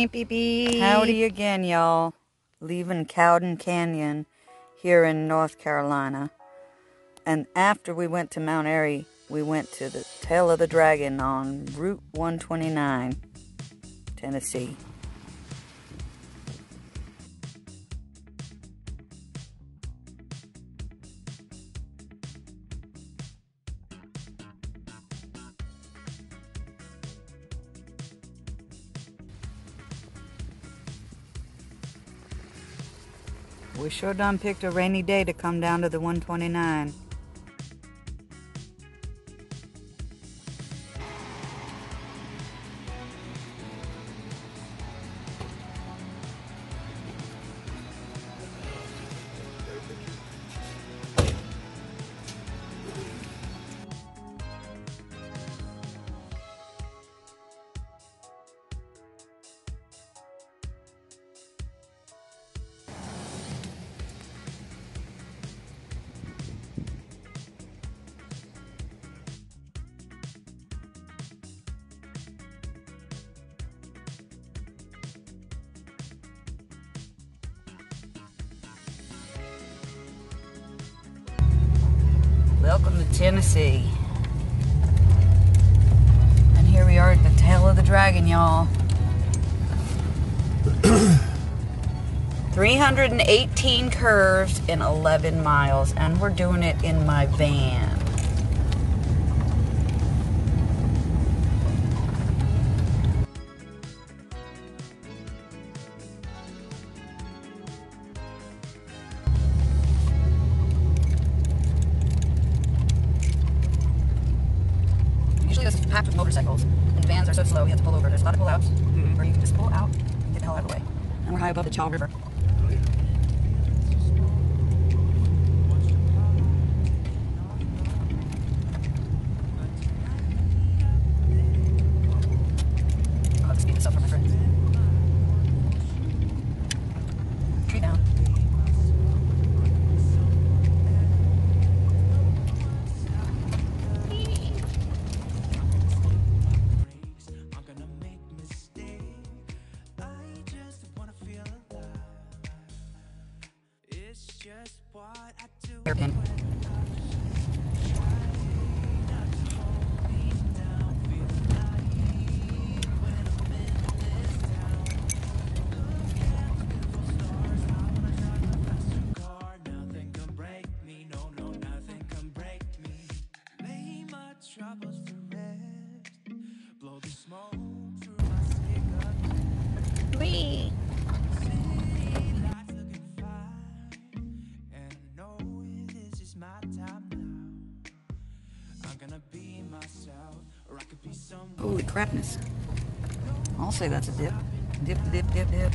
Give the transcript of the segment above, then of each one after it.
Beep, beep, beep. Howdy again, y'all. Leaving Coudon Canyon here in North Carolina. And after we went to Mount Airy, we went to the Tail of the Dragon on Route 129, Tennessee. We sure done picked a rainy day to come down to the 129. Welcome to Tennessee. And here we are at the Tail of the Dragon, y'all. 318 curves in 11 miles, and we're doing it in my van. Usually this is packed with motorcycles, and vans are so slow you have to pull over. There's a lot of pull-outs, or you can just pull out and get the hell out of the way. And we're high above the Chaw River. I'll have to speed this up for my friends. Tree down. Hairpin. Whee! Holy crapness. I'll say that's a dip. Dip, dip, dip, dip.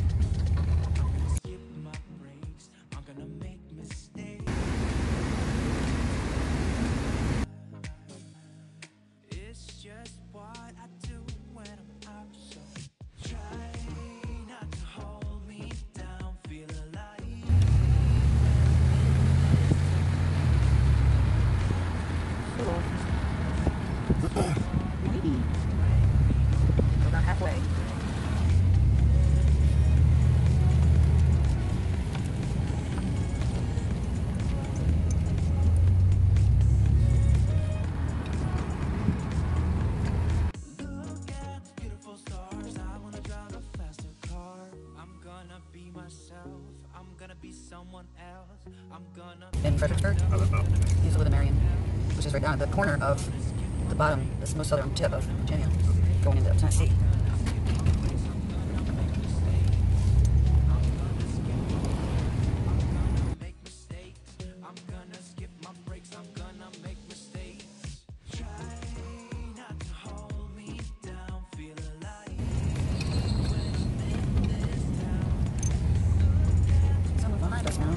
Go about halfway. Look at the beautiful stars. I wanna drive a faster car. I'm gonna be myself. I'm gonna be someone else. I'm gonna. In Fredericksburg, used to live in Marion, which is right down at the corner of the bottom, the most southern tip of Virginia, going into Tennessee. Someone behind us now.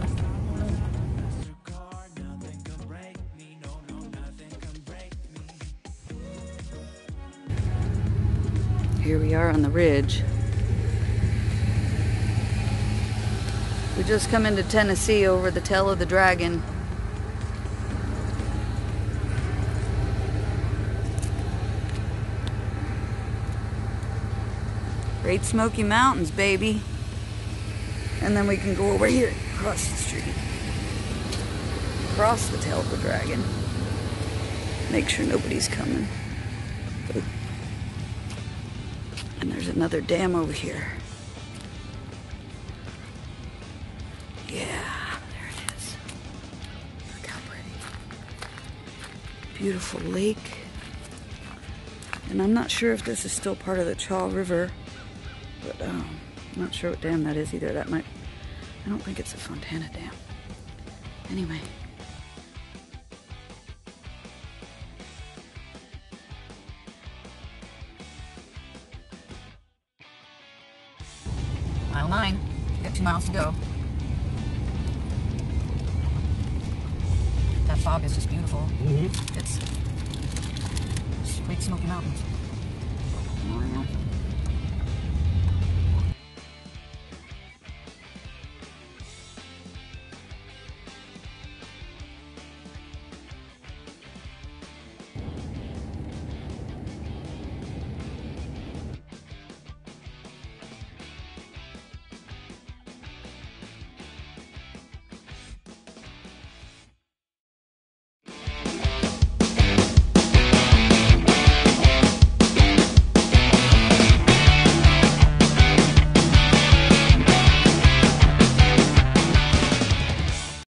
Here we are on the ridge. We just come into Tennessee over the Tail of the Dragon. Great Smokey Mountains, baby. And then we can go over here, across the street. Across the tail of the dragon. Make sure nobody's coming. And there's another dam over here. Yeah, there it is. Look how pretty. Beautiful lake. And I'm not sure if this is still part of the Chaw River, but I'm not sure what dam that is either. That might, I don't think it's a Fontana Dam. Anyway. Mile 9. We got 2 miles to go. That fog is just beautiful. It's Great Smoky Mountains.